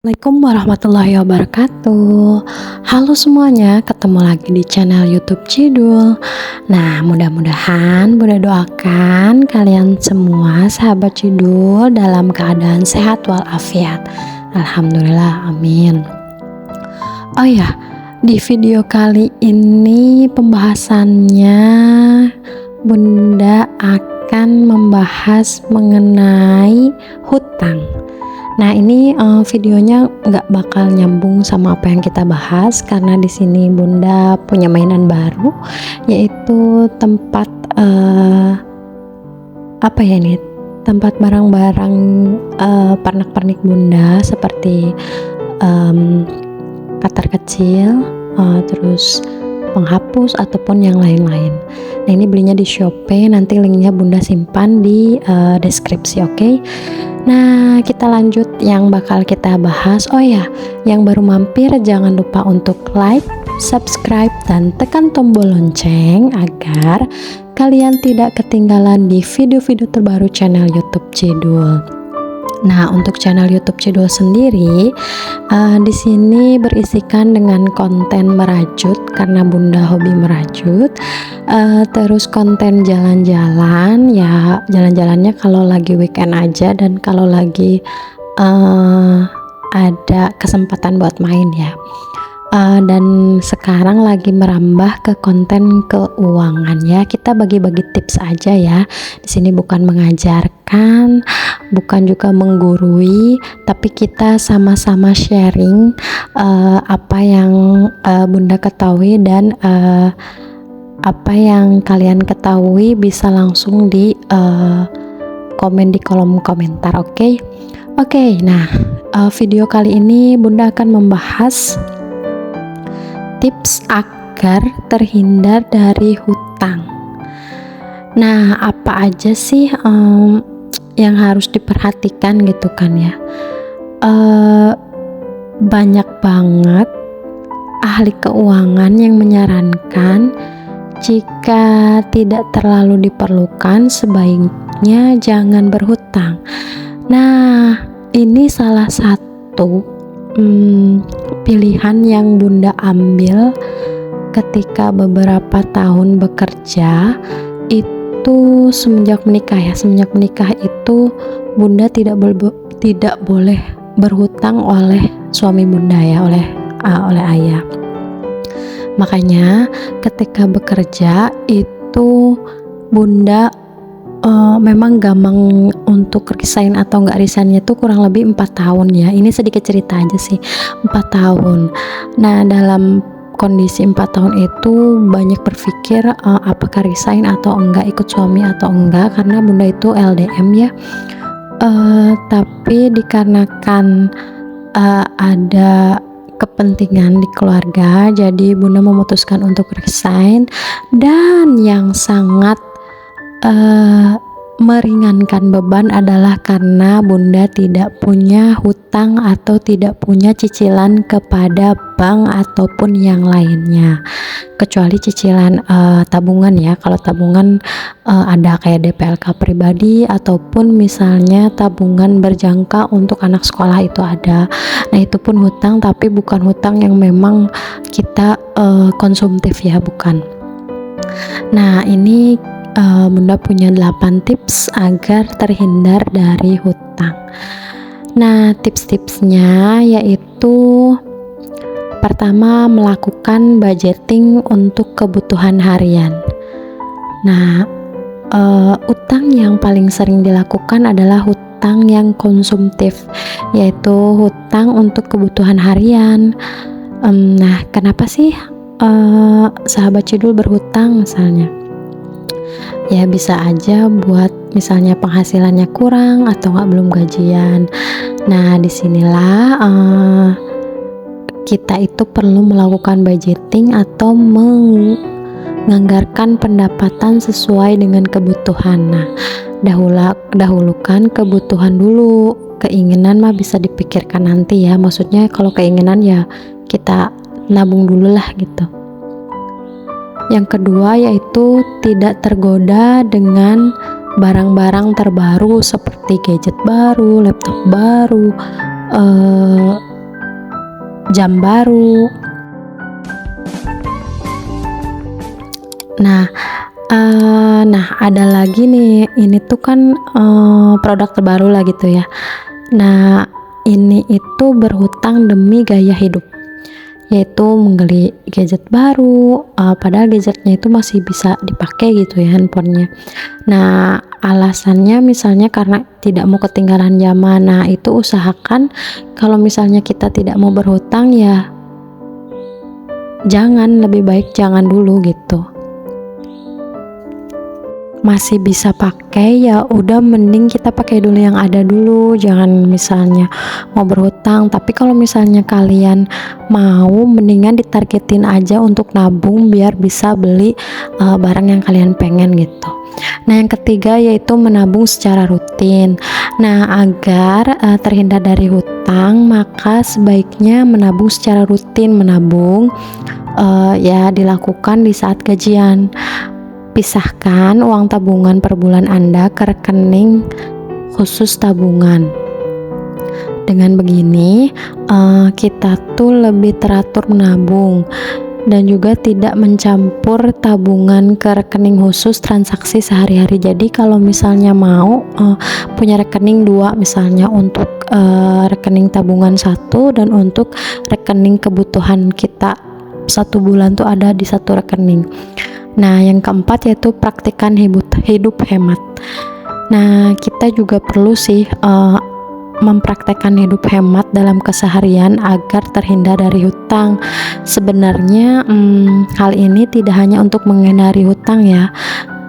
Assalamualaikum warahmatullahi wabarakatuh. Halo semuanya, ketemu lagi di channel YouTube Cidul. Nah, mudah-mudahan Bunda doakan kalian semua sahabat Cidul dalam keadaan sehat walafiat. Alhamdulillah, amin. Oh ya, di video kali ini pembahasannya Bunda akan membahas mengenai hutang. Nah, ini videonya nggak bakal nyambung sama apa yang kita bahas karena di sini Bunda punya mainan baru, yaitu tempat tempat barang-barang pernak-pernik Bunda seperti cutter kecil, terus penghapus ataupun yang lain-lain. Nah, ini belinya di Shopee, nanti linknya Bunda simpan di deskripsi, oke? Nah, kita lanjut yang bakal kita bahas. Oh ya, yang baru mampir jangan lupa untuk like, subscribe, dan tekan tombol lonceng agar kalian tidak ketinggalan di video-video terbaru channel YouTube Cidul. Nah, untuk channel YouTube Cidul sendiri, di sini berisikan dengan konten merajut karena Bunda hobi merajut. Terus konten jalan-jalan, ya jalan-jalannya kalau lagi weekend aja dan kalau lagi ada kesempatan buat main ya. Dan sekarang lagi merambah ke konten keuangan ya. Kita bagi-bagi tips aja ya. Di sini bukan mengajarkan, bukan juga menggurui, tapi kita sama-sama sharing apa yang Bunda ketahui dan apa yang kalian ketahui bisa langsung di komen di kolom komentar, oke? Oke, nah video kali ini Bunda akan membahas tips agar terhindar dari hutang. Nah, apa aja sih yang harus diperhatikan gitu kan ya? Banyak banget ahli keuangan yang menyarankan jika tidak terlalu diperlukan sebaiknya jangan berhutang. Nah, ini salah satu pilihan yang Bunda ambil ketika beberapa tahun bekerja itu semenjak menikah itu Bunda tidak boleh berhutang oleh suami Bunda ya, oleh ayah. Makanya ketika bekerja itu Bunda memang gampang untuk resign atau nggak resignnya tuh kurang lebih 4 tahun ya. Ini sedikit cerita aja sih, 4 tahun. Nah, dalam kondisi 4 tahun itu banyak berpikir apakah resign atau enggak, ikut suami atau enggak, karena Bunda itu LDM ya. Tapi dikarenakan ada kepentingan di keluarga, jadi Bunda memutuskan untuk resign. Dan yang sangat meringankan beban adalah karena Bunda tidak punya hutang atau tidak punya cicilan kepada bank ataupun yang lainnya, kecuali cicilan tabungan ya. Kalau tabungan ada kayak DPLK pribadi ataupun misalnya tabungan berjangka untuk anak sekolah itu ada. Nah, itu pun hutang, tapi bukan hutang yang memang kita konsumtif ya, bukan. Nah, ini Bunda punya 8 tips agar terhindar dari hutang. Nah, tips-tipsnya yaitu pertama, melakukan budgeting untuk kebutuhan harian. Nah, utang yang paling sering dilakukan adalah hutang yang konsumtif, yaitu hutang untuk kebutuhan harian. Nah, kenapa sih sahabat Cidul berhutang misalnya? Ya bisa aja buat misalnya penghasilannya kurang atau belum gajian. Nah, disinilah kita itu perlu melakukan budgeting atau menganggarkan pendapatan sesuai dengan kebutuhan. Nah, dahulukan kebutuhan dulu, keinginan mah bisa dipikirkan nanti ya. Maksudnya kalau keinginan ya kita nabung dulu lah gitu. Yang kedua yaitu tidak tergoda dengan barang-barang terbaru seperti gadget baru, laptop baru, jam baru. Nah, ada lagi nih, ini tuh kan produk terbaru lah gitu ya. Nah, ini itu berhutang demi gaya hidup, yaitu membeli gadget baru, padahal gadgetnya itu masih bisa dipakai gitu ya handphonenya. Nah, alasannya misalnya karena tidak mau ketinggalan zaman. Nah, itu usahakan kalau misalnya kita tidak mau berhutang ya lebih baik jangan dulu gitu. Masih bisa pakai ya udah mending kita pakai dulu yang ada dulu, jangan misalnya mau berhutang. Tapi kalau misalnya kalian mau, mendingan ditargetin aja untuk nabung biar bisa beli barang yang kalian pengen gitu. Nah, yang ketiga yaitu menabung secara rutin. Nah, agar terhindar dari hutang, maka sebaiknya menabung secara rutin. Menabung ya dilakukan di saat gajian. Pisahkan uang tabungan per bulan Anda ke rekening khusus tabungan. Dengan begini, kita tuh lebih teratur menabung dan juga tidak mencampur tabungan ke rekening khusus transaksi sehari-hari. Jadi kalau misalnya mau punya rekening 2, misalnya untuk rekening tabungan 1 dan untuk rekening kebutuhan kita 1 bulan tuh ada di 1 rekening. Nah, yang keempat yaitu praktikkan hidup hemat. Nah, kita juga perlu sih mempraktekkan hidup hemat dalam keseharian agar terhindar dari hutang. Sebenarnya hal ini tidak hanya untuk menghindari hutang ya,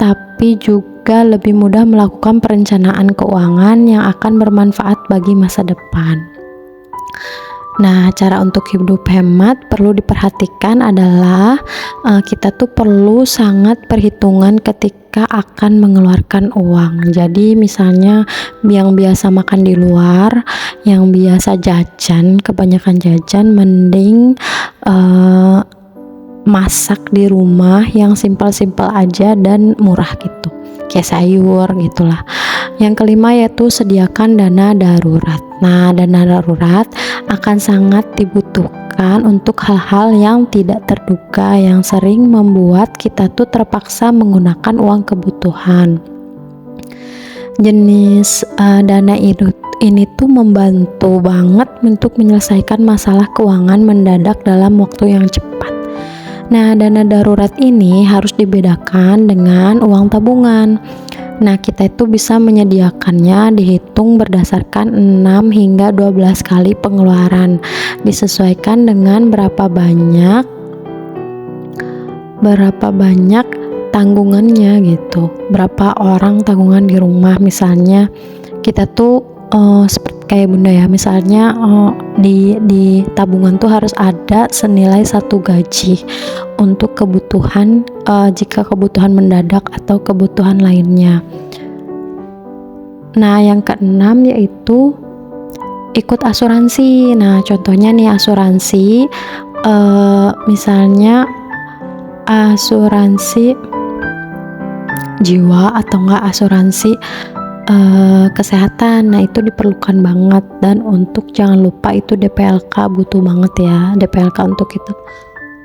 tapi juga lebih mudah melakukan perencanaan keuangan yang akan bermanfaat bagi masa depan. Nah, cara untuk hidup hemat perlu diperhatikan adalah kita tuh perlu sangat perhitungan ketika akan mengeluarkan uang. Jadi misalnya yang biasa makan di luar, yang biasa jajan, kebanyakan jajan, mending masak di rumah yang simpel-simpel aja dan murah gitu, kayak sayur gitulah. Yang kelima yaitu sediakan dana darurat. Nah, dana darurat akan sangat dibutuhkan untuk hal-hal yang tidak terduga yang sering membuat kita tuh terpaksa menggunakan uang kebutuhan. Jenis dana ini tuh membantu banget untuk menyelesaikan masalah keuangan mendadak dalam waktu yang cepat. Nah, dana darurat ini harus dibedakan dengan uang tabungan. Nah, kita itu bisa menyediakannya dihitung berdasarkan 6 hingga 12 kali pengeluaran, disesuaikan dengan berapa banyak tanggungannya gitu, berapa orang tanggungan di rumah. Misalnya kita tuh seperti kayak bunda ya, misalnya di tabungan tuh harus ada senilai 1 gaji untuk kebutuhan jika kebutuhan mendadak atau kebutuhan lainnya. Nah, yang keenam yaitu ikut asuransi. Nah, contohnya nih asuransi misalnya asuransi jiwa atau enggak asuransi kesehatan. Nah, itu diperlukan banget. Dan untuk jangan lupa itu DPLK, butuh banget ya DPLK untuk itu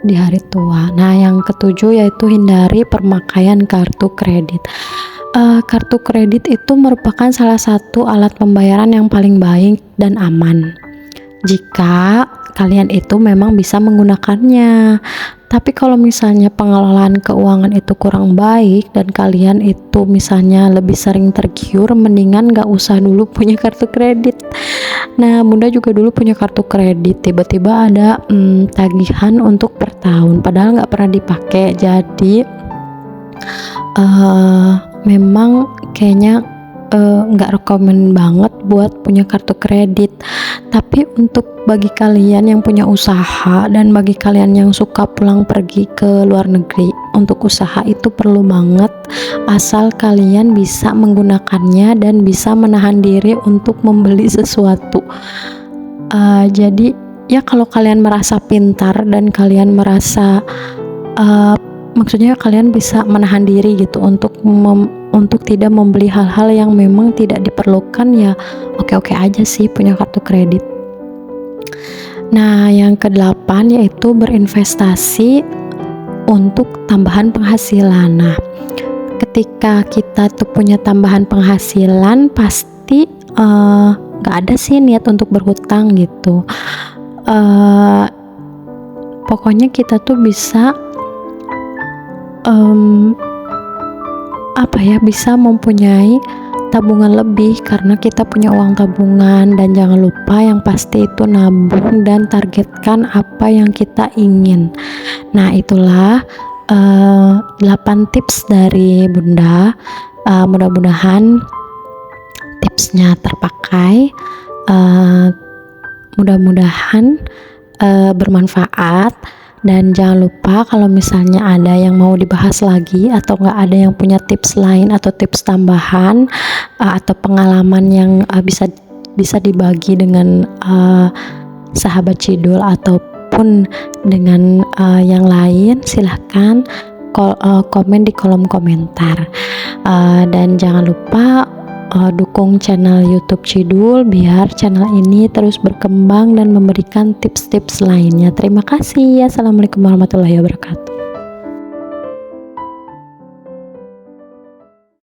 di hari tua. Nah, yang ketujuh yaitu hindari pemakaian kartu kredit. Kartu kredit itu merupakan salah satu alat pembayaran yang paling baik dan aman jika kalian itu memang bisa menggunakannya. Tapi kalau misalnya pengelolaan keuangan itu kurang baik dan kalian itu misalnya lebih sering tergiur, mendingan gak usah dulu punya kartu kredit. Nah, bunda juga dulu punya kartu kredit, tiba-tiba ada tagihan untuk per tahun, padahal gak pernah dipakai. Jadi memang kayaknya nggak rekomen banget buat punya kartu kredit. Tapi untuk bagi kalian yang punya usaha dan bagi kalian yang suka pulang pergi ke luar negeri, untuk usaha itu perlu banget, asal kalian bisa menggunakannya dan bisa menahan diri untuk membeli sesuatu. Jadi ya kalau kalian merasa pintar dan kalian merasa maksudnya kalian bisa menahan diri gitu untuk tidak membeli hal-hal yang memang tidak diperlukan, ya oke-oke aja sih punya kartu kredit. Nah, yang kedelapan yaitu berinvestasi untuk tambahan penghasilan. Nah, ketika kita tuh punya tambahan penghasilan, pasti nggak ada sih niat untuk berhutang gitu. Pokoknya kita tuh bisa bisa mempunyai tabungan lebih karena kita punya uang tabungan. Dan jangan lupa yang pasti itu nabung dan targetkan apa yang kita ingin. Nah, itulah 8 tips dari Bunda. Mudah-mudahan tipsnya terpakai, mudah-mudahan bermanfaat. Dan jangan lupa kalau misalnya ada yang mau dibahas lagi atau nggak ada yang punya tips lain atau tips tambahan atau pengalaman yang bisa dibagi dengan sahabat Cidul ataupun dengan yang lain, silahkan komen di kolom komentar. Dan jangan lupa dukung channel YouTube Cidul biar channel ini terus berkembang dan memberikan tips-tips lainnya. Terima kasih. Assalamualaikum warahmatullahi wabarakatuh.